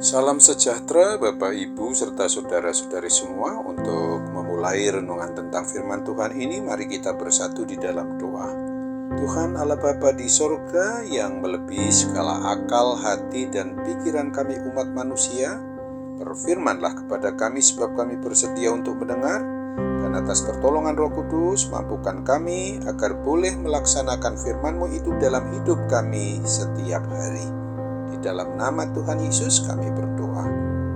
Salam sejahtera Bapak Ibu serta saudara-saudari semua. Untuk memulai renungan tentang firman Tuhan ini, mari kita bersatu di dalam doa. Tuhan Allah Bapa di sorga yang melebihi segala akal, hati, dan pikiran kami umat manusia, berfirmanlah kepada kami sebab kami bersedia untuk mendengar, dan atas pertolongan Roh Kudus mampukan kami agar boleh melaksanakan firman-Mu itu dalam hidup kami setiap hari. Di dalam nama Tuhan Yesus kami berdoa.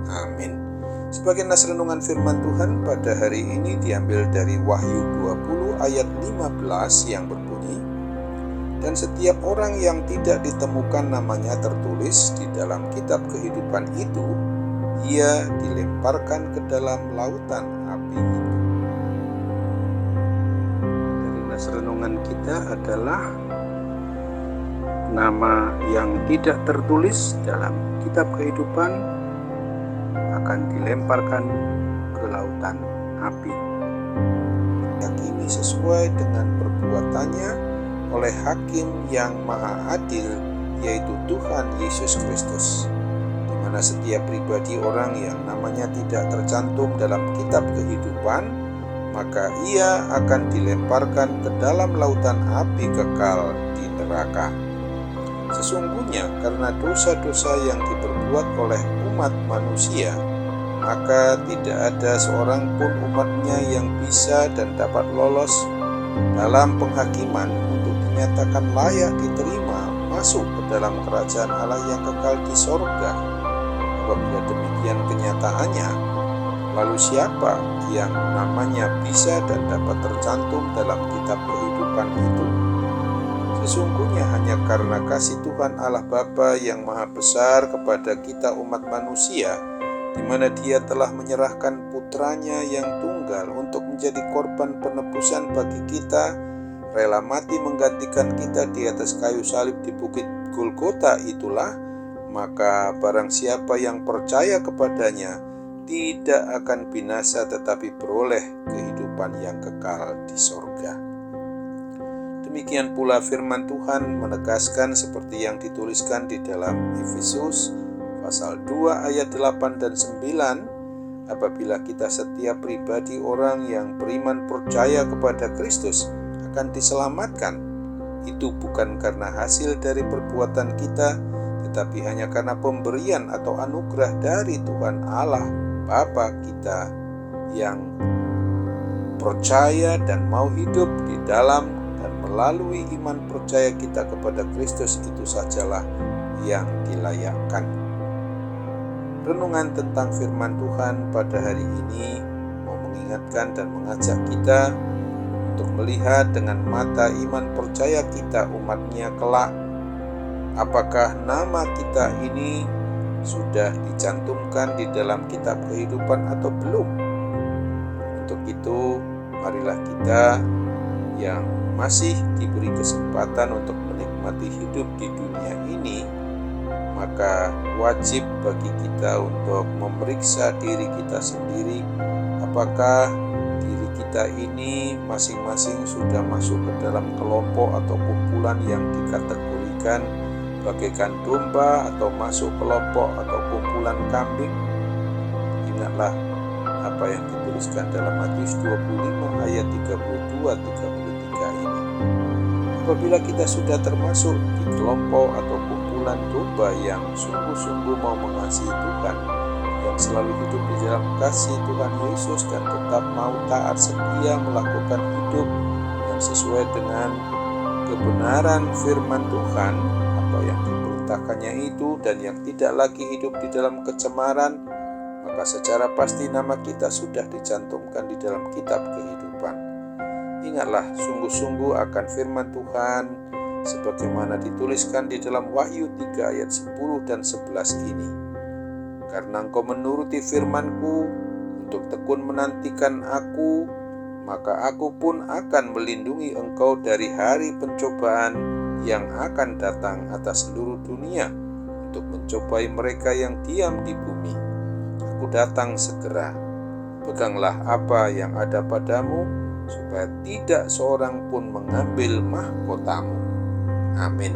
Amin. Sebagai nas renungan firman Tuhan pada hari ini diambil dari Wahyu 20 ayat 15 yang berbunyi, dan setiap orang yang tidak ditemukan namanya tertulis di dalam kitab kehidupan itu, ia dilemparkan ke dalam lautan api itu. Dari nas renungan kita adalah nama yang tidak tertulis dalam kitab kehidupan akan dilemparkan ke lautan api. Yakini sesuai dengan perbuatannya oleh Hakim yang Maha Adil, yaitu Tuhan Yesus Kristus, di mana setiap pribadi orang yang namanya tidak tercantum dalam kitab kehidupan, maka ia akan dilemparkan ke dalam lautan api kekal di neraka. Sesungguhnya karena dosa-dosa yang diperbuat oleh umat manusia, maka tidak ada seorang pun umatnya yang bisa dan dapat lolos dalam penghakiman untuk dinyatakan layak diterima masuk ke dalam kerajaan Allah yang kekal di sorga. Apabila demikian kenyataannya, lalu siapa yang namanya bisa dan dapat tercantum dalam kitab kehidupan itu? Sesungguhnya hanya karena kasih Tuhan Allah Bapa yang Maha Besar kepada kita umat manusia, di mana Dia telah menyerahkan putranya yang tunggal untuk menjadi korban penebusan bagi kita, rela mati menggantikan kita di atas kayu salib di bukit Golgota itulah, maka barang siapa yang percaya kepadanya tidak akan binasa tetapi beroleh kehidupan yang kekal di sorga. Demikian pula firman Tuhan menegaskan seperti yang dituliskan di dalam Efesus pasal 2 ayat 8 dan 9, apabila kita setiap pribadi orang yang beriman percaya kepada Kristus akan diselamatkan, itu bukan karena hasil dari perbuatan kita, tetapi hanya karena pemberian atau anugerah dari Tuhan Allah Bapa kita yang percaya dan mau hidup di dalam dan melalui iman percaya kita kepada Kristus itu sajalah yang dilayakkan. Renungan tentang firman Tuhan pada hari ini mau mengingatkan dan mengajak kita untuk melihat dengan mata iman percaya kita umatnya kelak, apakah nama kita ini sudah dicantumkan di dalam kitab kehidupan atau belum. Untuk itu, marilah kita yang masih diberi kesempatan untuk menikmati hidup di dunia ini, maka wajib bagi kita untuk memeriksa diri kita sendiri, apakah diri kita ini masing-masing sudah masuk ke dalam kelompok atau kumpulan yang dikategorikan bagaikan domba atau masuk kelompok atau kumpulan kambing. Ingatlah apa yang dituliskan dalam Matius 25 ayat 32-33 ini. Apabila kita sudah termasuk di kelompok atau kumpulan domba yang sungguh-sungguh mau mengasihi Tuhan, yang selalu hidup di dalam kasih Tuhan Yesus dan tetap mau taat setia melakukan hidup yang sesuai dengan kebenaran firman Tuhan, apa yang diperintahkannya itu, dan yang tidak lagi hidup di dalam kecemaran, maka secara pasti nama kita sudah dicantumkan di dalam kitab kehidupan. Ingatlah sungguh-sungguh akan firman Tuhan sebagaimana dituliskan di dalam Wahyu 3 ayat 10 dan 11 ini. Karena engkau menuruti firman-Ku untuk tekun menantikan Aku, maka Aku pun akan melindungi engkau dari hari pencobaan yang akan datang atas seluruh dunia untuk mencobai mereka yang diam di bumi. Aku datang segera. Peganglah apa yang ada padamu, supaya tidak seorang pun mengambil mahkotamu. Amin.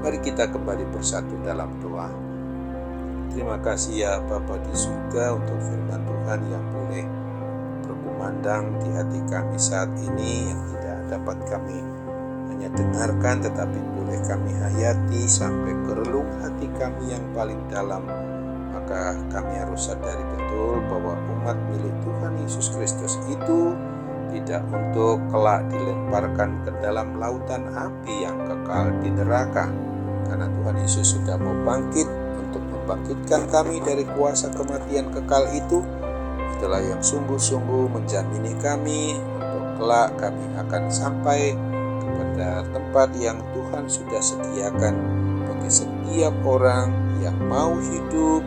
Mari kita kembali bersatu dalam doa. Terima kasih ya Bapa di surga untuk firman Tuhan yang boleh berkumandang di hati kami saat ini, yang tidak dapat kami hanya dengarkan tetapi boleh kami hayati sampai ke relung hati kami yang paling dalam. Maka kami harus sadari betul bahwa umat milik Tuhan Yesus Kristus itu tidak untuk kelak dilemparkan ke dalam lautan api yang kekal di neraka, karena Tuhan Yesus sudah mau bangkit untuk membangkitkan kami dari kuasa kematian kekal itu. Itulah yang sungguh-sungguh menjamini kami untuk kelak kami akan sampai kepada tempat yang Tuhan sudah sediakan bagi setiap orang yang mau hidup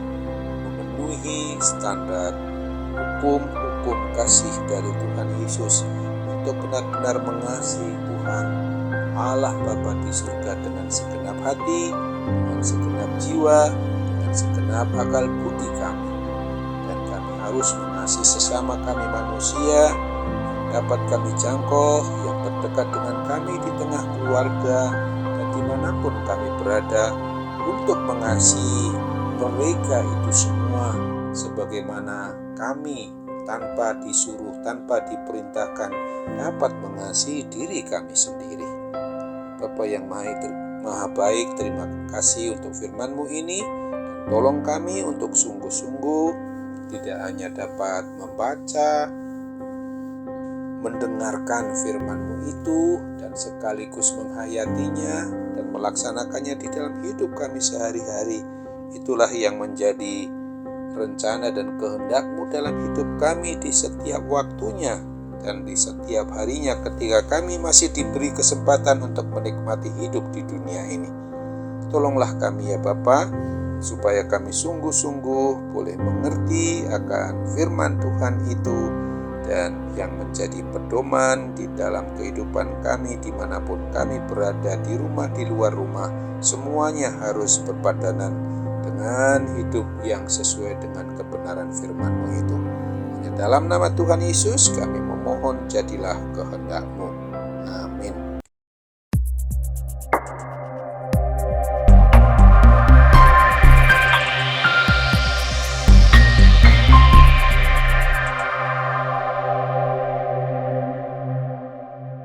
memenuhi standar hukum kasih dari Tuhan Yesus, untuk benar-benar mengasihi Tuhan Allah Bapa di surga dengan segenap hati, dengan segenap jiwa, dengan segenap akal budi kami. Dan kami harus mengasihi sesama kami manusia yang dapat kami jangkau, yang terdekat dengan kami di tengah keluarga dan dimanapun kami berada, untuk mengasihi mereka itu semua sebagaimana kami tanpa disuruh, tanpa diperintahkan dapat mengasihi diri kami sendiri. Bapa yang maha baik, terima kasih untuk firman-Mu ini, dan tolong kami untuk sungguh-sungguh tidak hanya dapat membaca, mendengarkan firman-Mu itu dan sekaligus menghayatinya dan melaksanakannya di dalam hidup kami sehari-hari. Itulah yang menjadi rencana dan kehendak-Mu dalam hidup kami di setiap waktunya dan di setiap harinya ketika kami masih diberi kesempatan untuk menikmati hidup di dunia ini. Tolonglah kami ya Bapa, supaya kami sungguh-sungguh boleh mengerti akan firman Tuhan itu, dan yang menjadi pedoman di dalam kehidupan kami dimanapun kami berada, di rumah, di luar rumah, semuanya harus berpadanan dengan hidup yang sesuai dengan kebenaran firman-Mu itu. Hanya dalam nama Tuhan Yesus kami memohon, jadilah kehendak-Mu. Amin.